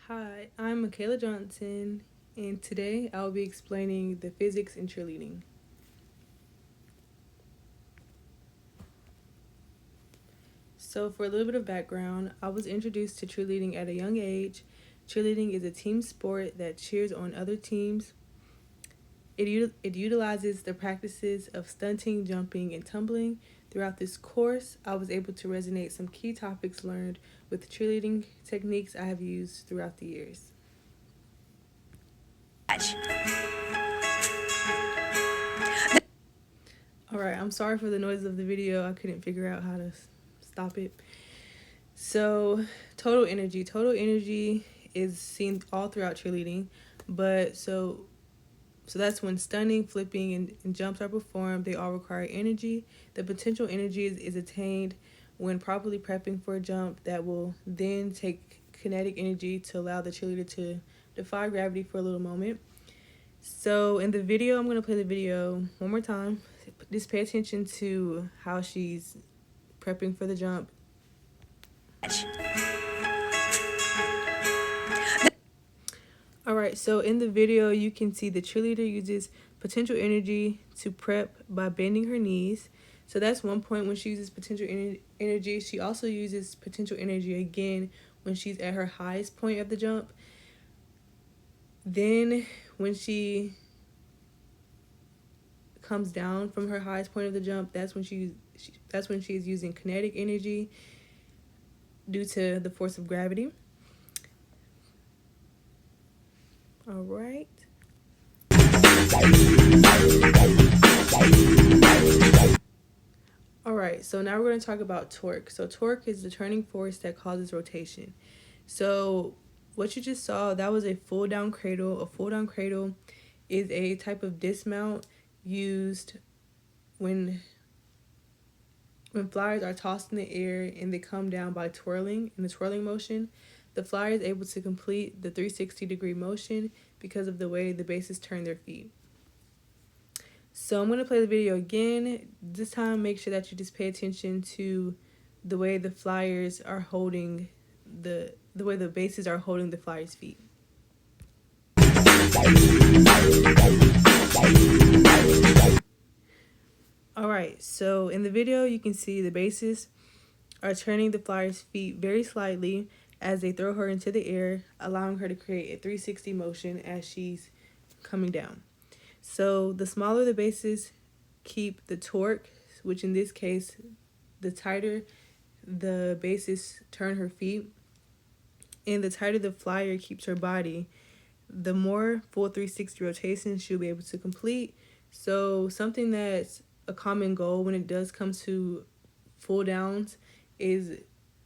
Hi, I'm Michaela Johnson, and today I'll be explaining the physics in cheerleading. So, for a little bit of background, I was introduced to cheerleading at a young age. Cheerleading is a team sport that cheers on other teams. It utilizes the practices of stunting, jumping, and tumbling. Throughout this course, I was able to resonate some key topics learned with cheerleading techniques I have used throughout the years. Alright, I'm sorry for the noise of the video. I couldn't figure out how to stop it. So, total energy. Total energy is seen all throughout cheerleading, but so that's when stunning, flipping, and jumps are performed. They all require energy. The potential energy is attained when properly prepping for a jump that will then take kinetic energy to allow the cheerleader to defy gravity for a little moment. So in the video, I'm going to play the video one more time. Just pay attention to how she's prepping for the jump. Alright, so in the video, you can see the cheerleader uses potential energy to prep by bending her knees. So that's one point when she uses potential energy. She also uses potential energy again when she's at her highest point of the jump. Then when she comes down from her highest point of the jump, that's when she is using kinetic energy due to the force of gravity. All right. All right, so now we're going to talk about torque. So torque is the turning force that causes rotation. So what you just saw, that was a full down cradle. A full down cradle is a type of dismount used when flyers are tossed in the air and they come down by twirling in the twirling motion. The flyer is able to complete the 360-degree motion because of the way the bases turn their feet. So I'm going to play the video again. This time, make sure that you just pay attention to the way the flyers are holding the way the bases are holding the flyers' feet. Alright, so in the video, you can see the bases are turning the flyer's feet very slightly as they throw her into the air, allowing her to create a 360 motion as she's coming down. So the smaller the bases keep the torque, which in this case, the tighter the bases turn her feet, and the tighter the flyer keeps her body, the more full 360 rotations she'll be able to complete. So something that's a common goal when it does come to full downs is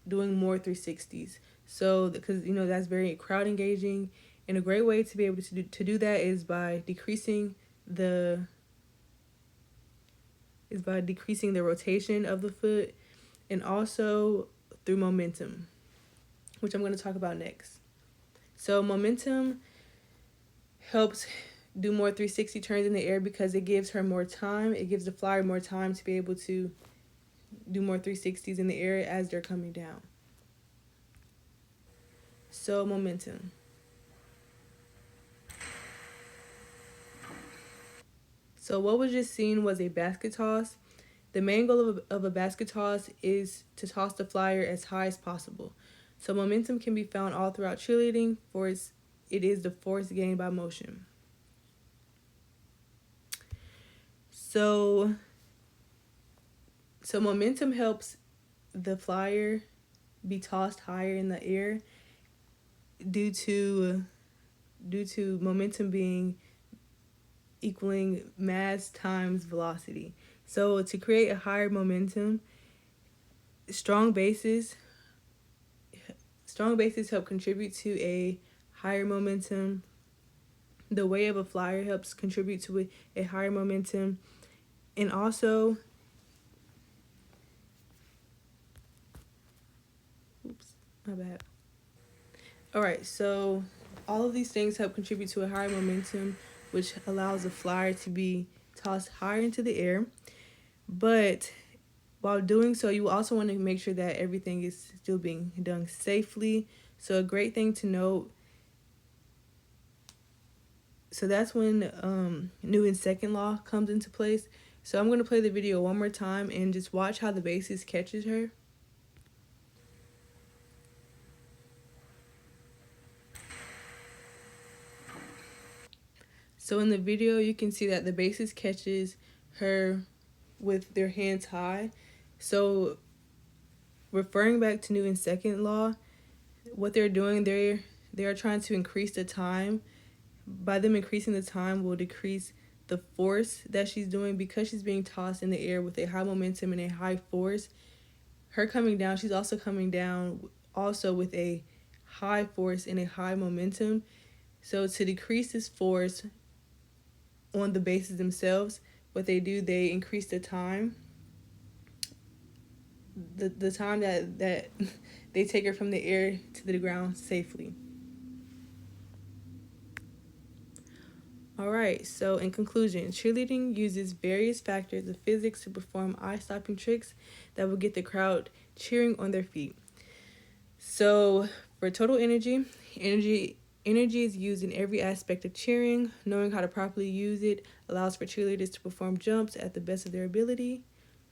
doing more 360s. So because that's very crowd engaging, and a great way to be able to do that is by decreasing the rotation of the foot, and also through momentum, which I'm going to talk about next. So momentum helps do more 360 turns in the air because it gives her more time. It gives the flyer more time to be able to do more 360s in the air as they're coming down. So momentum. So what was just seen was a basket toss. The main goal of a basket toss is to toss the flyer as high as possible. So momentum can be found all throughout cheerleading, for it is the force gained by motion. So momentum helps the flyer be tossed higher in the air due to momentum being equaling mass times velocity. So to create a higher momentum, strong bases help contribute to a higher momentum. The weight of a flyer helps contribute to a higher momentum. And also, my bad. All right, so all of these things help contribute to a higher momentum, which allows the flyer to be tossed higher into the air. But while doing so, you also want to make sure that everything is still being done safely. So a great thing to note So that's when Newton's second law comes into place. So I'm going to play the video one more time and just watch how the basis catches her. So in the video, you can see that the basis catches her with their hands high. So referring back to Newton's second law, what they're doing, they are trying to increase the time. By them increasing the time will decrease the force that she's doing, because she's being tossed in the air with a high momentum and a high force. Her coming down, she's also coming down also with a high force and a high momentum. So to decrease this force on the bases themselves, what they do, they increase the time. The time that they take her from the air to the ground safely. All right, so in conclusion, cheerleading uses various factors of physics to perform eye-stopping tricks that will get the crowd cheering on their feet. So for total energy is used in every aspect of cheering. Knowing how to properly use it allows for cheerleaders to perform jumps at the best of their ability.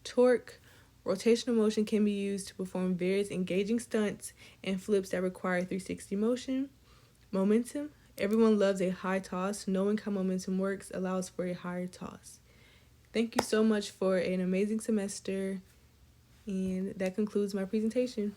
Torque, rotational motion can be used to perform various engaging stunts and flips that require 360 motion. Momentum, everyone loves a high toss. Knowing how momentum works allows for a higher toss. Thank you so much for an amazing semester, and that concludes my presentation.